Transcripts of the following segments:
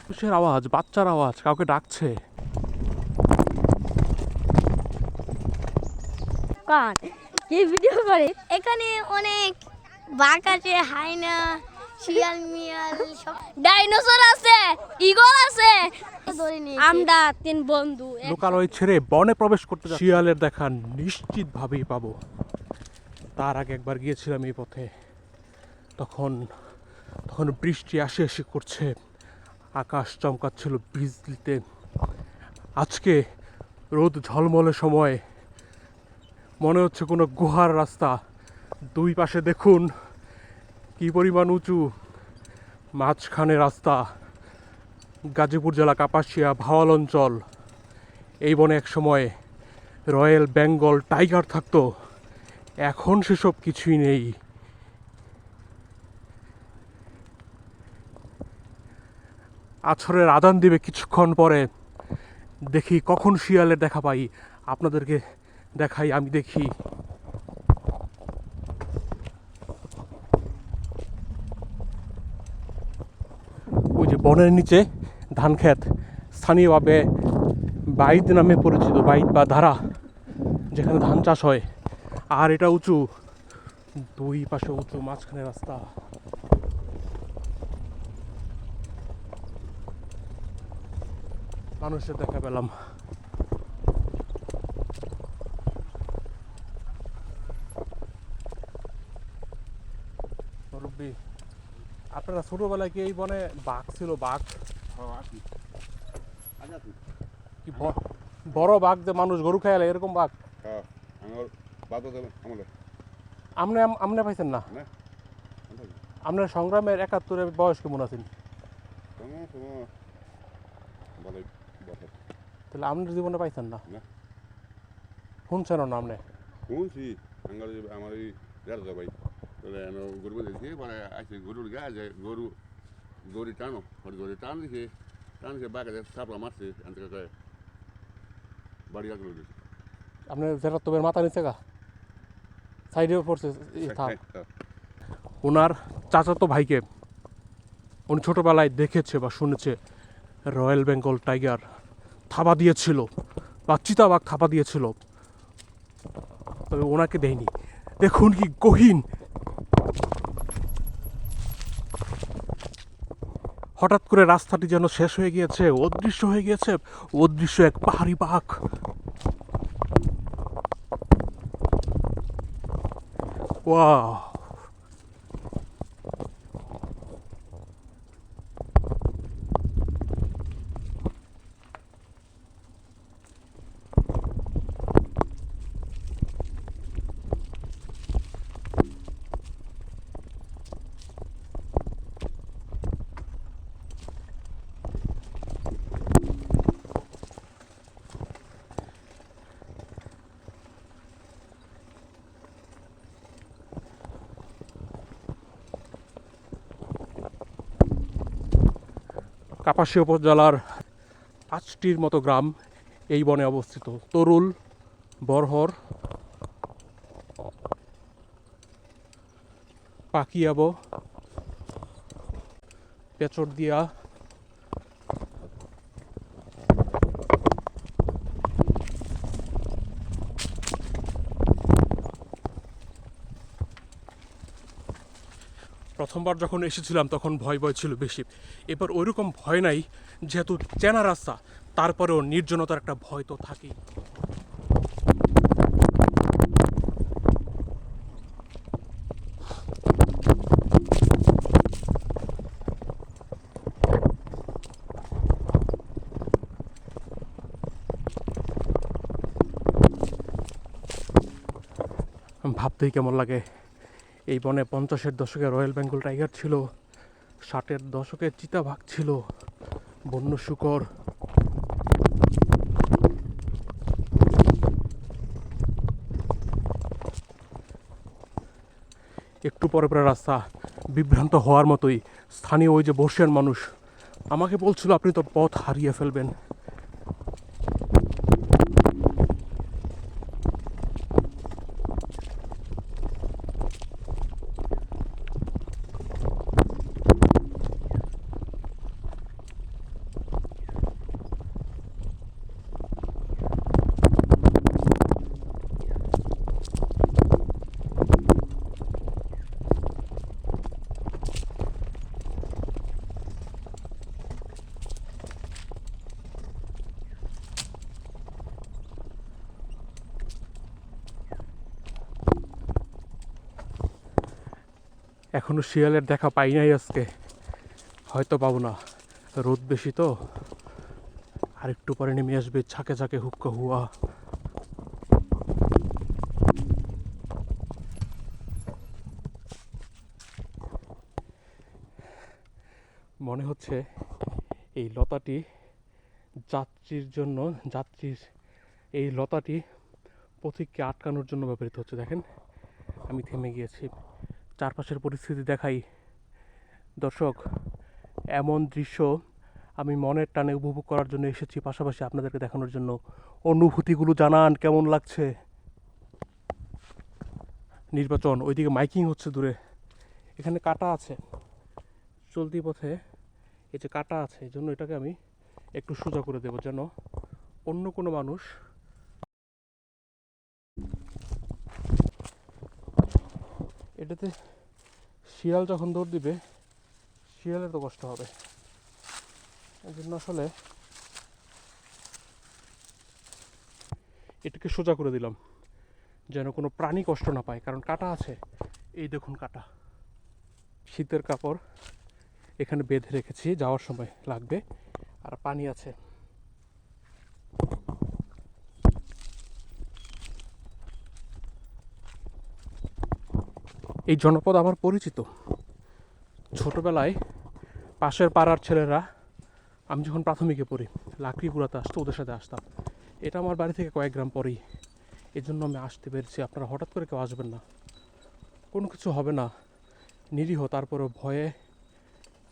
কিসের আওয়াজ? বাচ্চার আওয়াজ, কাউকে ডাকছে। কান কি ভিডিও করে? এখানে অনেক বাঘ আছে, হায়না, শিয়াল মিয়াল, সব ডাইনোসর আছে, ঈগল আছে। আমরা তিন বন্ধু লোকালয় ছেড়ে বনে প্রবেশ করতে যাচ্ছি। শিয়ালের দেখা নিশ্চিত ভাবেই পাবো। তার আগে একবার গিয়েছিলাম এই পথে, তখন তখন বৃষ্টি আসে এসে করছে, আকাশ চমকাচ্ছিল বিজলিতে। আজকে রোদ ঝলমলে সময়, মনে হচ্ছে কোনো গুহার রাস্তা। দুই পাশে দেখুন কি পরিমাণ উঁচু, মাঝখানে রাস্তা। গাজীপুর জেলা কাপাসিয়া ভাওয়াল অঞ্চল। এই বনে এক সময় রয়্যাল বেঙ্গল টাইগার থাকতো, এখন সেসব কিছুই নেই। আছরের আজান দিবে কিছুক্ষণ পরে, দেখি কখন শিয়ালের দেখা পাই, আপনাদেরকে দেখাই। আমি দেখি ওই যে বনের নিচে ধান ক্ষেত, স্থানীয়ভাবে বাইত নামে পরিচিত, বাইত বা ধারা, যেখানে ধান চাষ হয়। আর এটা উঁচু, দুই পাশে উঁচু, মাঝখানে রাস্তা। মানুষের দেখা পেলাম। মুরব্বি, আপনারা ছোটবেলায় কি এই বনে বাঘ ছিল? বাঘ কি বড় বাঘ যে মানুষ গরু খাইলে, এরকম বাঘ আমনে আমনে পাইছেন না? আপনার সংগ্রামের 71-এর বয়স কেমন আছেন? তাহলে আপনার জীবনে পাইছেন না? শুনছেন না আপনি? শুনছি আমার এই ভাই গরু দেখি মানে আসছে গরুর গা যে গরু গরু টানো গরু টান দিছে, টান দিছে বাঘে সাপলা মারছে, বাড়ি আগলো দিছে। আপনার যেটা তোর মাথা নিচে গা সাইডে পড়ছে। ওনার চাচাতো ভাইকে উনি ছোটোবেলায় দেখেছে বা শুনেছে রয়্যাল বেঙ্গল টাইগার থাবা দিয়েছিল বা চিতাবাঘ থাবা দিয়েছিল, তবে ওনাকে দেয়নি। দেখুন কি গহীন। হঠাৎ করে রাস্তাটি যেন শেষ হয়ে গিয়েছে, অদৃশ্য হয়ে গিয়েছে। অদৃশ্য এক পাহাড়ি বাঘ। ওয়াও! কাপাসিয়া উপজেলার 5টির মতো গ্রাম এই বনে অবস্থিত। তরুল, বরহর, পাকিয়াবো, পেচরদিয়া, প্রথমবার যখন এসেছিলাম তখন ভয় ছিল বেশি। এবার ওইরকম ভয় নাই, যেহেতু চেনা রাস্তা, তারপরেও নির্জনতার একটা ভয় তো থাকেই। ভাবতেই কেমন লাগে। এই বনে 50-এর দশকে রয়্যাল বেঙ্গল টাইগার ছিল, 60-এর দশকে চিতাবাঘ ছিল, বন্য শূকর। একটু পরে পরে রাস্তা বিভ্রান্ত হওয়ার মতোই। স্থানীয় ওই যে বর্ষিয়ান মানুষ আমাকে বলছিল আপনি তো পথ হারিয়ে ফেলবেন। এখনো শিয়ালের দেখা পাই নাই আজকে, হয়তো পাবো না, রোদ বেশি তো। আর একটু পরে নেমে আসবে ঝাঁকে ঝাঁকে হুক্কা হুয়া। মনে হচ্ছে এই লতাটি যাত্রীর এই লতাটি পথিককে আটকানোর জন্য ব্যবহৃত হচ্ছে। দেখেন আমি থেমে গিয়েছি, চারপাশের পরিস্থিতি দেখাই। দর্শক, এমন দৃশ্য আমি মনের টানে উপভোগ করার জন্য এসেছি, পাশাপাশি আপনাদেরকে দেখানোর জন্য। অনুভূতিগুলো জানান কেমন লাগছে। নির্বাচন, ওইদিকে মাইকিং হচ্ছে দূরে। এখানে কাটা আছে চলতি পথে, এই যে কাটা আছে, এই জন্য এটাকে আমি একটু সোজা করে দেবো যেন অন্য কোনো মানুষ এটাতে শিয়াল যখন দৌড় দিবে, শিয়ালের তো কষ্ট হবে। এই জন্য আসলে এটাকে সোজা করে দিলাম যেন কোনো প্রাণী কষ্ট না পায়, কারণ কাটা আছে। এই দেখুন কাটা, শীতের কাপড় এখানে বেঁধে রেখেছি, যাওয়ার সময় লাগবে। আর পানি আছে। এই জনপদ আমার পরিচিত। ছোটবেলায় পাশের পাড়ার ছেলেরা, আমি যখন প্রাথমিকে পড়ি, লাকড়ি কুড়াতে আসতো, ওদের সাথে আসতাম। এটা আমার বাড়ি থেকে কয়েক গ্রাম পরেই, এই জন্য আমি আসতে পেরেছি। আপনারা হঠাৎ করে কেউ আসবেন না, কোনো কিছু হবে না, নিরীহ, তারপরেও ভয়ে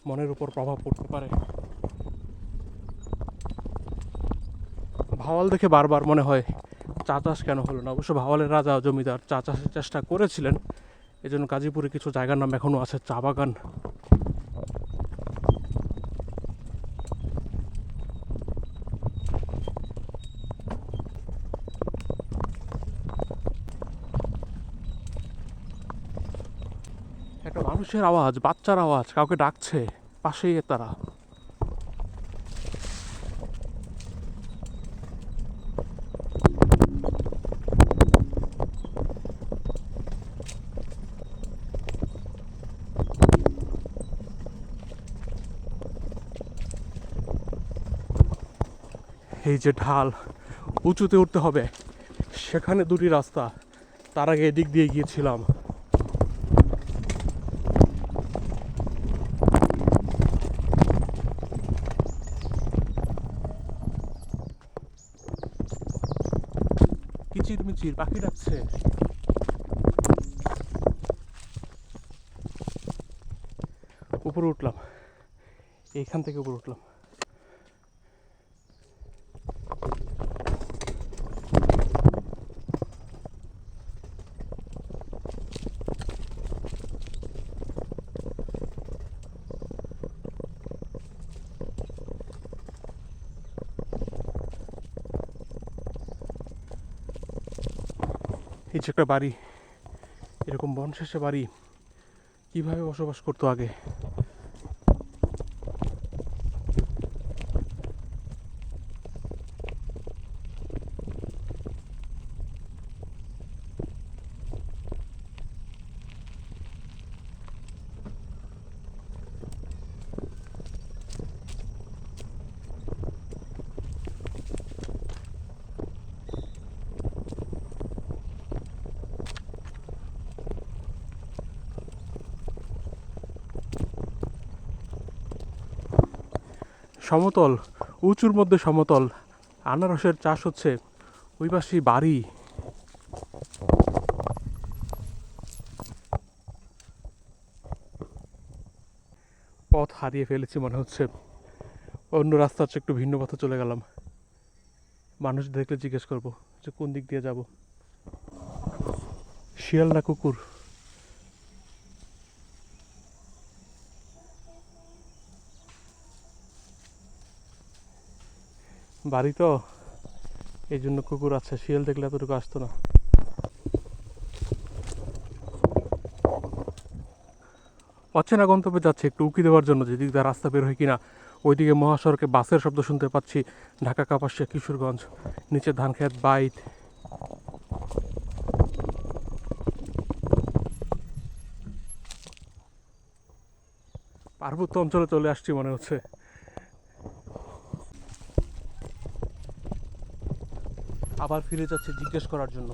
মনের উপর প্রভাব পড়তে পারে। ভাওয়াল দেখে বারবার মনে হয় চা চাষ কেন হলো না। অবশ্য ভাওয়ালের রাজা জমিদার চা চাষের চেষ্টা করেছিলেন, এই জন্য গাজীপুরে কিছু জায়গার নাম এখনও আছে চা বাগান। একটা মানুষের আওয়াজ, বাচ্চার আওয়াজ, কাউকে ডাকছে, পাশেই তারা। এই যে ঢাল, উঁচুতে উঠতে হবে, সেখানে দুটি রাস্তা, তার আগে এদিক দিয়ে গিয়েছিলাম। কিচিরমিচির পাখি ডাকছে। উপরে উঠলাম, এইখান থেকে উপরে উঠলাম। এই যে একটা বাড়ি, এরকম বন শেষে বাড়ি, কিভাবে বসবাস করতো আগে। সমতল, উঁচুর মধ্যে সমতল, আনারসের চাষ হচ্ছে, ওই পাশেই বাড়ি। পথ হারিয়ে ফেলেছি মনে হচ্ছে, অন্য রাস্তা হচ্ছে, একটু ভিন্ন পথে চলে গেলাম। মানুষ দেখলে জিজ্ঞেস করবো যে কোন দিক দিয়ে যাব। শিয়াল না কুকুর? বাড়ি তো, এই জন্য কুকুর আছে, শিয়াল দেখলে এতটুকু আসতো না। অচেনা গন্তব্যে যাচ্ছে, একটু উকি দেওয়ার জন্য যে দিক দিয়ে রাস্তা বের হয় কিনা। ওইদিকে মহাসড়কে বাসের শব্দ শুনতে পাচ্ছি, ঢাকা কাপাসিয়া কিশোরগঞ্জ, নিচে ধানক্ষেত বাইত। পার্বত্য অঞ্চলে চলে আসছি মনে হচ্ছে। আবার ফিরে যাচ্ছে জিজ্ঞেস করার জন্য।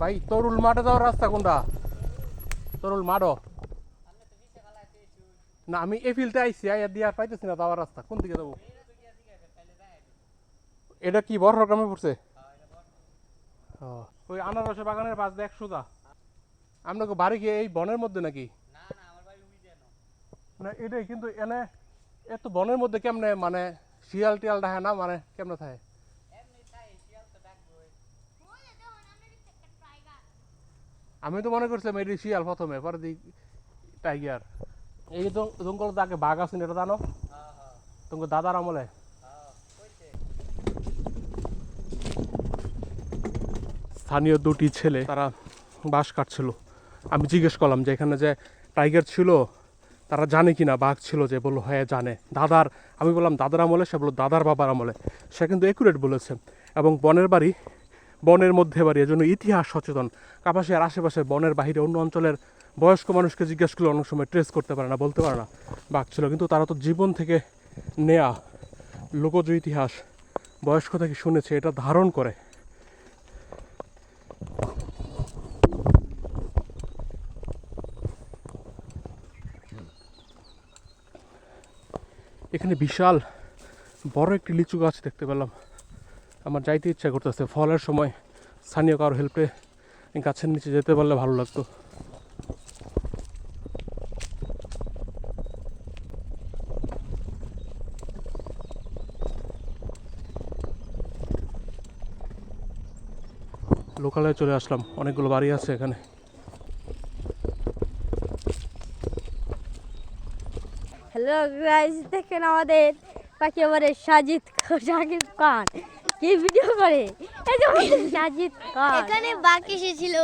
ভাই তরুল মাঠে যাওয়ার রাস্তা কোনটা? তরুল মাঠও না, আমি এই ফিল্ডে আইসি, আইয়া দিয়ে আর পাইতেছি না যাওয়ার রাস্তা। কোন দিকে যাবো? এটা কি বড় গ্রামে পড়ছে? ওই আনারসের বাগানের পাশ দিয়ে 100 আপনাকে বাড়ি গিয়ে এই বনের মধ্যে নাকি? না এটাই কিন্তু এনে এত বনের মধ্যে কেমনে মানে শিয়াল টিয়াল ডাহে না মানে কেমনে থাকে? আমি তো মনে করছিলাম এটি শিয়াল প্রথমে, পরে দিই টাইগার। এই জঙ্গল আগে বাঘ আছে এটা জানো? তোমার দাদার আমলে। স্থানীয় দুটি ছেলে তারা বাঁশ কাটছিল। আমি জিজ্ঞেস করলাম যে এখানে যে টাইগার ছিল তারা জানে কি না বাঘ ছিল, যে বললো হ্যাঁ জানে। দাদার, আমি বললাম দাদার আমলে, সে বললো দাদার বাবার আমলে। সে কিন্তু একুরেট বলেছে। এবং বনের বাড়ি, বনের মধ্যে বাড়ি, এজন্য ইতিহাস সচেতন। কাপাসিয়ার আশেপাশে বনের বাহিরে অন্য অঞ্চলের বয়স্ক মানুষকে জিজ্ঞেস করলে অনেক সময় ট্রেস করতে পারে না, বলতে পারে না বাঘ ছিল। কিন্তু তারা তো জীবন থেকে নেয়া লোকজ ইতিহাস বয়স্ক থেকে শুনেছে, এটা ধারণ করে। এখানে বিশাল বড় একটি লিচু গাছ দেখতে পেলাম। আমার যাইতে ইচ্ছা করতেছে। ফলের সময় স্থানীয় কারো হেল্পে গাছের নিচে যেতে পারলে ভালো লাগতো। লোকালয়ে চলে আসলাম, অনেকগুলো বাড়ি আছে এখানে। হ্যালো গাইস, দেখেন আমাদের একেবারে সাজিদ খান কি ভিডিও করে। এই যে আমাদের সাজিদ খান, এখানে বাঘ এসেছিল,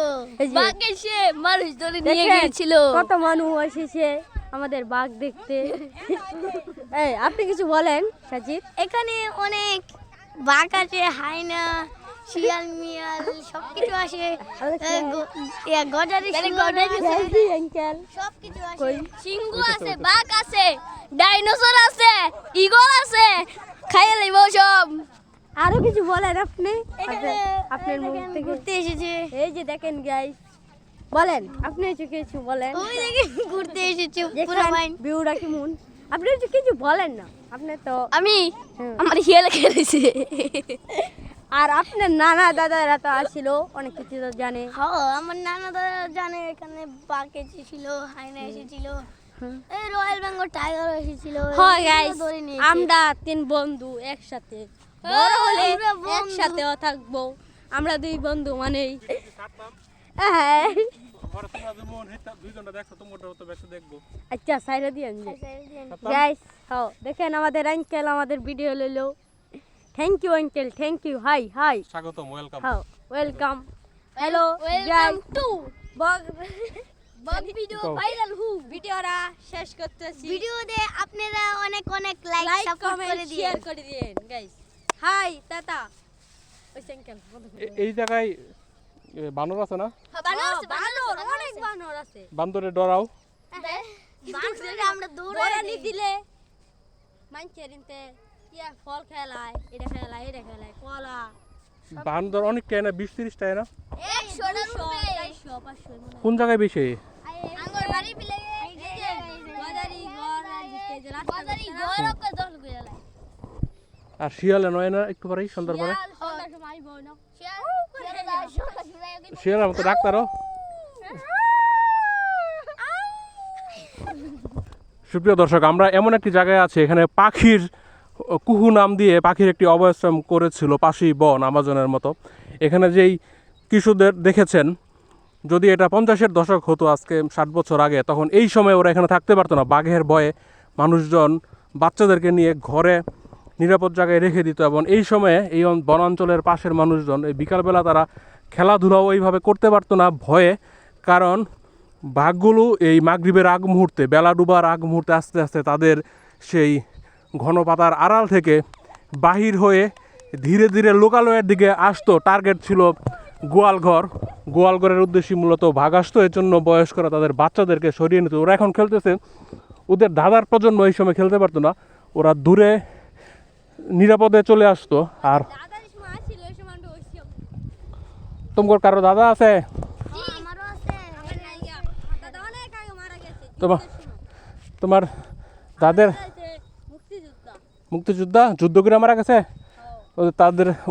এই যে বাঘ এসে মানুষ ধরে নিয়ে দেখেন গিয়েছিল। কত মানুষ এসেছে আমাদের বাঘ দেখতে। এই আপনি কিছু বলেন সাজিদ। এখানে অনেক বাঘ আছে, হায়না, শিয়াল মিয়াল সবকিছু আসে, গজারি আঙ্কেল সবকিছু আসে, কই? সিংহ আছে, বাঘ আছে, ডাইনোসর আছে, ঈগল আছে, খাইয়ে লইব সব। আরো কিছু বলেন আপনি, এখানে আপনার মুখ থেকে। ঘুরতে এসেছে, এই যে দেখেন গাইস, বলেন আপনি কিছু বলেন। ওই দেখে ঘুরতে এসেছে পুরো দেখেন মাইন। ভিউটা কেমন। আপনি কিছু বলেন না, আপনি তো আমি হুম। আমার হিয়াল খেলেছে। আর আপনার নানা দাদারা তো আসছিল, অনেক কিছু তো জানে। হ্যাঁ, আমার নানা দাদা জানে এখানে বাঘ এসেছিল, হায়না এসেছিল, এই রয়্যাল বেঙ্গল টাইগার এসেছিল। হয় এগুলো গাইস, ধরে নিয়েছে। আমরা 3 বন্ধু একসাথে বড় হলে আমরা বন্ধু। একসাথেও থাকবো। আমরা 2 বন্ধু মানেই হ্যাঁ। আচ্ছা সাইরা দিয়েন যে গাইস। হ্যাঁ দেখেন আমাদের আঙ্কেল আমাদের ভিডিও লইলো। Thank you uncle, thank you. Hi hi, স্বাগতম, ওয়েলকাম। হ্যাঁ welcome. Hello welcome guys, to বাঘ ভিডিও ভাইরাল হু। ভিডিওটা শেষ করতেছি। ভিডিওতে আপনারা অনেক অনেক লাইক লাইক সাপোর্ট কমেন্ট করে দিন। শেয়ার করে দিন গাইস। হাই টাটা। ওই আঙ্কেল এই জায়গায় বানর আছে না? বানর, অনেক বানর আছে। বান্দরে ডরাও। বানরে আমরা দৌড়াই বরানি দিই। দিলে মানছেন ইনতে ইয়া ফল খেলায়, এটা খেলায়, এটা খেলায়, কলা বান্দর অনেক টাই না, 20-30 টাই না? 100 টার উপরে। 400 500 মনে হয়। কোন জায়গায় বেশি? আঙ্গুর বাড়ি বিলে বাজারি ঘর আর দিতে যে রাস্তা বাজারি করছে না? ঘর ওকে দল করে লাই। আর শিয়ালে নয় না একটু পরেই, সন্ধ্যার পরে? সন্ধ্যার সময় আইবো না। শিয়ালের মতো ডাক্তারও। সুপ্রিয় দর্শক, আমরা এমন একটি জায়গায় আছি, এখানে পাখির কুহু নাম দিয়ে পাখির একটি অভয়াশ্রম করেছিল পাশেই বন, আমাজনের মতো। এখানে যেই কিশোরদের দেখেছেন, যদি এটা 50-এর দশক হতো, আজকে 60 বছর আগে, তখন এই সময় ওরা এখানে থাকতে পারতো না। বাঘের ভয়ে মানুষজন বাচ্চাদেরকে নিয়ে ঘরে নিরাপদ জায়গায় রেখে দিত। এবং এই সময়ে এই বনাঞ্চলের পাশের মানুষজন এই বিকালবেলা তারা খেলাধুলাও এইভাবে করতে পারতো না ভয়ে, কারণ বাঘগুলো এই মাগরিবের আগ মুহূর্তে, বেলা ডুবার আগ মুহূর্তে আস্তে আস্তে তাদের সেই ঘন পাতার আড়াল থেকে বাহির হয়ে ধীরে ধীরে লোকালয়ের দিকে আসতো। টার্গেট ছিল গোয়ালঘরের উদ্দেশ্যে মূলত ভাগ আসতো, এর জন্য বয়স্করা তাদের বাচ্চাদেরকে সরিয়ে নিত। ওরা এখন খেলতেছে, ওদের দাদার প্রজন্ম এই সময় খেলতে পারতো না, ওরা দূরে নিরাপদে চলে আসতো। আর তোমার কারো দাদা আছে? আমারও আছে। তোমার তোমার দাদের মুক্তিযোদ্ধা যুদ্ধ করে মারা গেছে?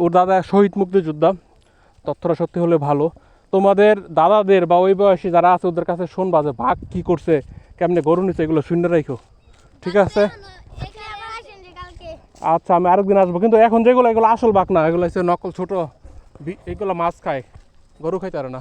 ওর দাদা শহীদ মুক্তিযোদ্ধা। তথ্যটা সত্যি হলে ভালো। তোমাদের দাদাদের বা ওই বয়সী যারা আছে ওদের কাছে শুনবা যে ভাগ কি করছে, কেমনে গরু নিচ্ছে, এগুলো শূন্য রাখো, ঠিক আছে? আচ্ছা, আমি আরেকদিন আসবো। কিন্তু এখন যেগুলো এগুলো আসল বাঘ না, এগুলো হচ্ছে নকল ছোট, এগুলো মাছ খায়, গরু খাইতে পারে না।